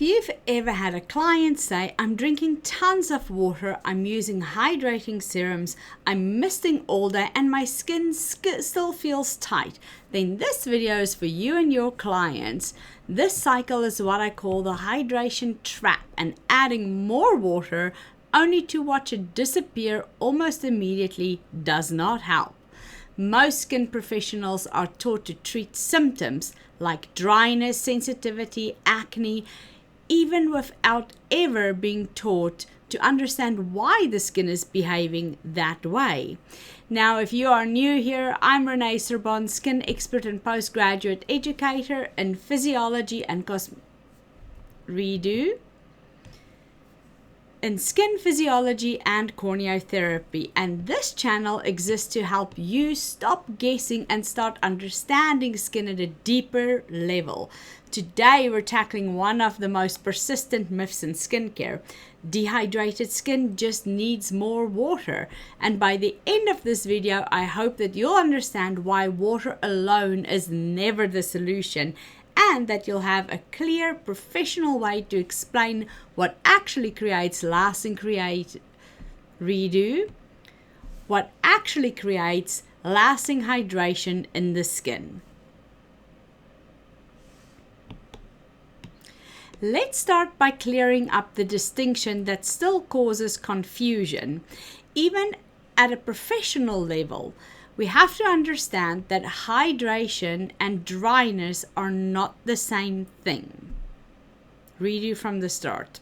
If you've ever had a client say, I'm drinking tons of water, I'm using hydrating serums, I'm misting all day, and my skin still feels tight, then this video is for you and your clients. This cycle is what I call the hydration trap, and adding more water only to watch it disappear almost immediately does not help. Most skin professionals are taught to treat symptoms like dryness, sensitivity, acne, even without ever being taught to understand why the skin is behaving that way. Now, if you are new here, I'm Renee Serbon, skin expert and postgraduate educator in physiology and in skin physiology and corneotherapy, and this channel exists to help you stop guessing and start understanding skin at a deeper level. Today we're tackling one of the most persistent myths in skincare. Dehydrated skin just needs more water, and by the end of this video I hope that you'll understand why water alone is never the solution, and that you'll have a clear professional way to explain what actually creates lasting hydration in the skin. Let's start by clearing up the distinction that still causes confusion. Even at a professional level, we have to understand that hydration and dryness are not the same thing. Redo from the start.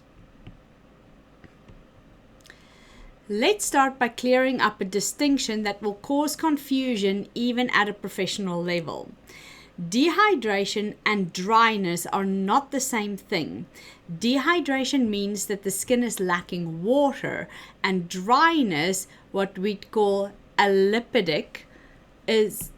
Let's start by clearing up a distinction that will cause confusion even at a professional level. Dehydration and dryness are not the same thing. Dehydration means that the skin is lacking water, and dryness, what we'd call alipidic, is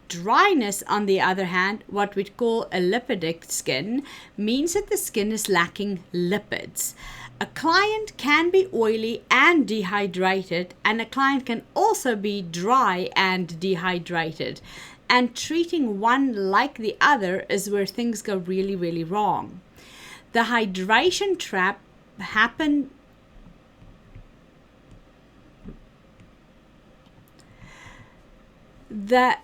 Dryness, on the other hand, what we'd call a lipidic skin, means that the skin is lacking lipids. A client can be oily and dehydrated, and a client can also be dry and dehydrated. And treating one like the other is where things go really, really wrong. The hydration trap happens The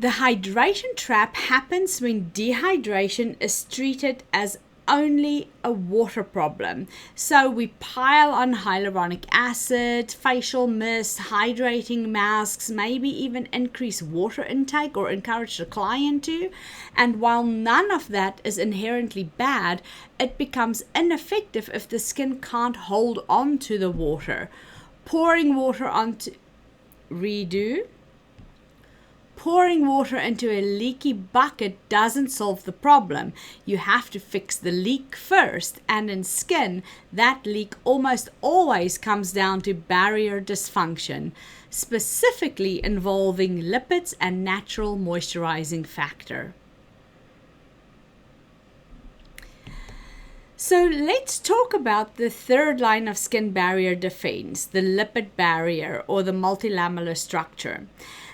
hydration trap happens when dehydration is treated as only a water problem. So we pile on hyaluronic acid, facial mist, hydrating masks, maybe even increase water intake or encourage the client to. And while none of that is inherently bad, it becomes ineffective if the skin can't hold on to the water. Pouring water into a leaky bucket doesn't solve the problem. You have to fix the leak first, and in skin, that leak almost always comes down to barrier dysfunction, specifically involving lipids and natural moisturizing factor. So let's talk about the third line of skin barrier defense, the lipid barrier or the multilamellar structure.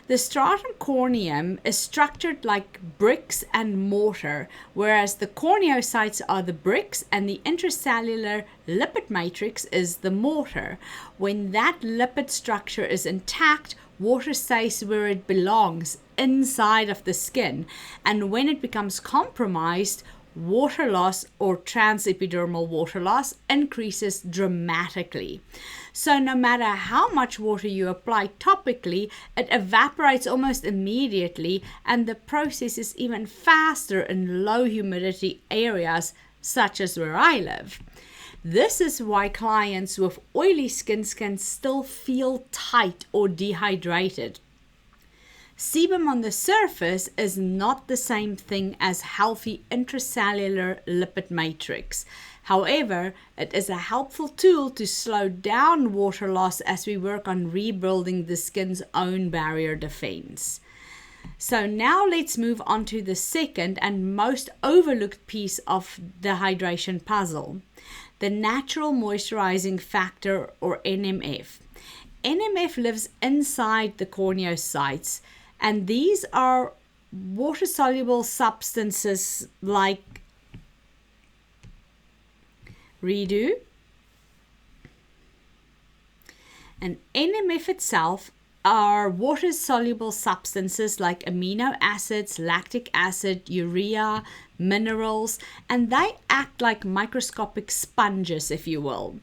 The stratum corneum is structured like bricks and mortar, whereas the corneocytes are the bricks and the intracellular lipid matrix is the mortar. When that lipid structure is intact, water stays where it belongs, inside of the skin, and when it becomes compromised, water loss or transepidermal water loss increases dramatically. So no matter how much water you apply topically, it evaporates almost immediately, and the process is even faster in low humidity areas such as where I live. This is why clients with oily skin can still feel tight or dehydrated. Sebum on the surface is not the same thing as healthy intracellular lipid matrix. However, it is a helpful tool to slow down water loss as we work on rebuilding the skin's own barrier defense. So now let's move on to the second and most overlooked piece of the hydration puzzle, the Natural Moisturizing Factor, or NMF. NMF lives inside the corneocytes, and these are water-soluble substances like redo. And NMF itself are water-soluble substances like amino acids, lactic acid, urea, minerals, and they act like microscopic sponges, if you will.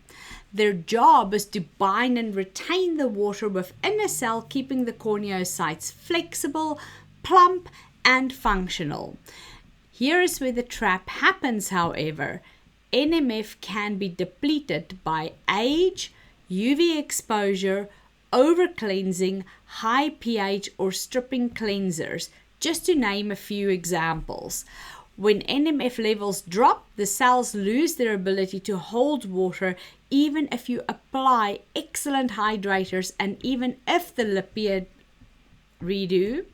Their job is to bind and retain the water within a cell, keeping the corneocytes flexible, plump, and functional. Here is where the trap happens, however. NMF can be depleted by age, UV exposure, over-cleansing, high pH, or stripping cleansers, just to name a few examples. When NMF levels drop, the cells lose their ability to hold water, even if you apply excellent hydrators and even if the lipid redo,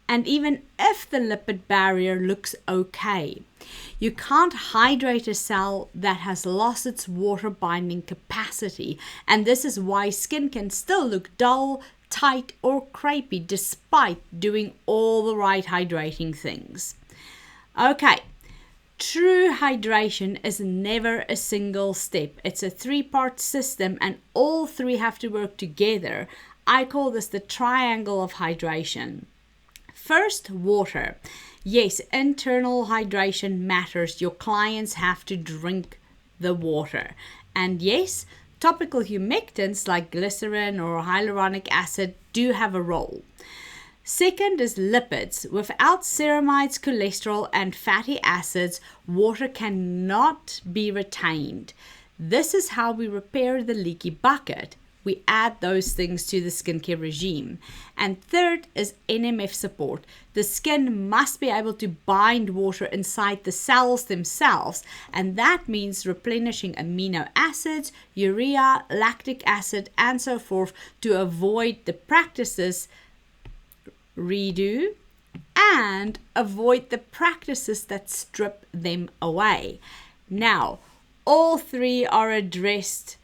and even if the lipid barrier looks okay. You can't hydrate a cell that has lost its water binding capacity, and this is why skin can still look dull, tight, or crepey despite doing all the right hydrating things. Okay, true hydration is never a single step. It's a three-part system and all three have to work together. I call this the triangle of hydration. First, water. Yes, internal hydration matters. Your clients have to drink the water. And yes, topical humectants like glycerin or hyaluronic acid do have a role. Second is lipids. Without ceramides, cholesterol, and fatty acids, water cannot be retained. This is how we repair the leaky bucket. We add those things to the skincare regime. And third is NMF support. The skin must be able to bind water inside the cells themselves, and that means replenishing amino acids, urea, lactic acid, and so forth to avoid the practices redo and avoid the practices that strip them away. Now, all three are addressed.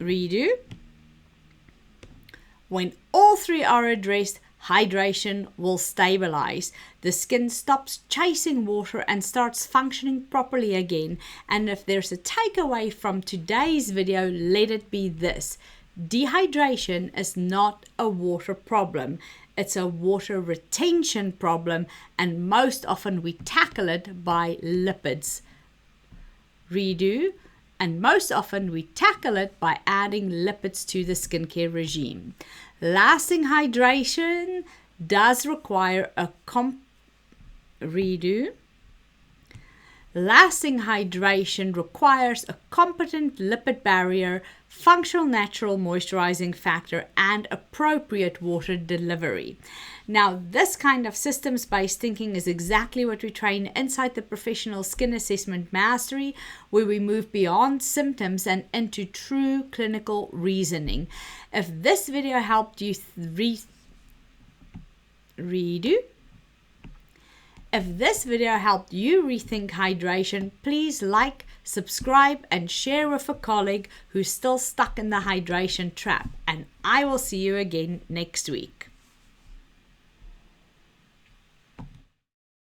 Redo. When all three are addressed, hydration will stabilize. The skin stops chasing water and starts functioning properly again. And if there's a takeaway from today's video, let it be this. Dehydration is not a water problem. It's a water retention problem, and most often we tackle it by lipids. Redo. And most often we tackle it by adding lipids to the skincare regime. Lasting hydration does require a redo. Lasting hydration requires a competent lipid barrier, functional natural moisturizing factor, and appropriate water delivery. Now, this kind of systems-based thinking is exactly what we train inside the Professional Skin Assessment Mastery, where we move beyond symptoms and into true clinical reasoning. If this video helped you If this video helped you rethink hydration, please like, subscribe, and share with a colleague who's still stuck in the hydration trap. And I will see you again next week.